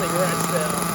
something right now.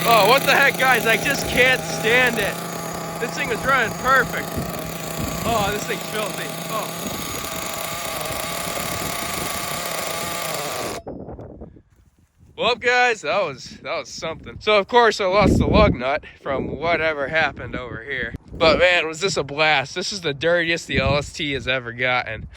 Oh, what the heck, guys? I just can't stand it. This thing was running perfect. Oh, this thing's filthy. Oh. Well, guys, that was something. So, of course, I lost the lug nut from whatever happened over here. But, man, was this a blast. This is the dirtiest the LST has ever gotten.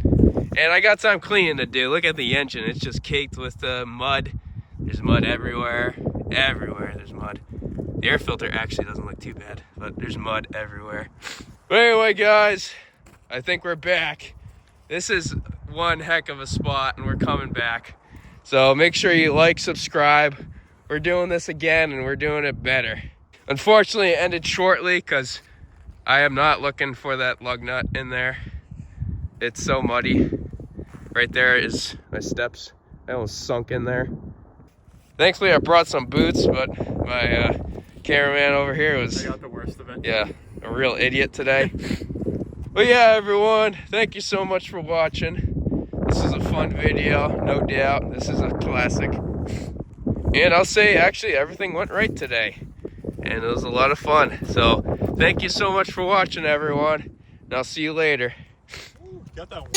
And I got some cleaning to do. Look at the engine. It's just caked with mud. There's mud everywhere. Everywhere there's mud. The air filter actually doesn't look too bad, but there's mud everywhere. But anyway, guys, I think we're back. This is one heck of a spot, and we're coming back. So make sure you like, subscribe. We're doing this again, and we're doing it better. Unfortunately, it ended shortly because I am not looking for that lug nut in there. It's so muddy. Right there is my steps. I almost sunk in there. Thankfully, I brought some boots, but my cameraman over here was... I got the worst of it. Yeah, a real idiot today. But yeah, everyone, thank you so much for watching. This is a fun video, no doubt. This is a classic. And I'll say, actually, everything went right today. And it was a lot of fun. So, thank you so much for watching, everyone. And I'll see you later. Ooh, got that one.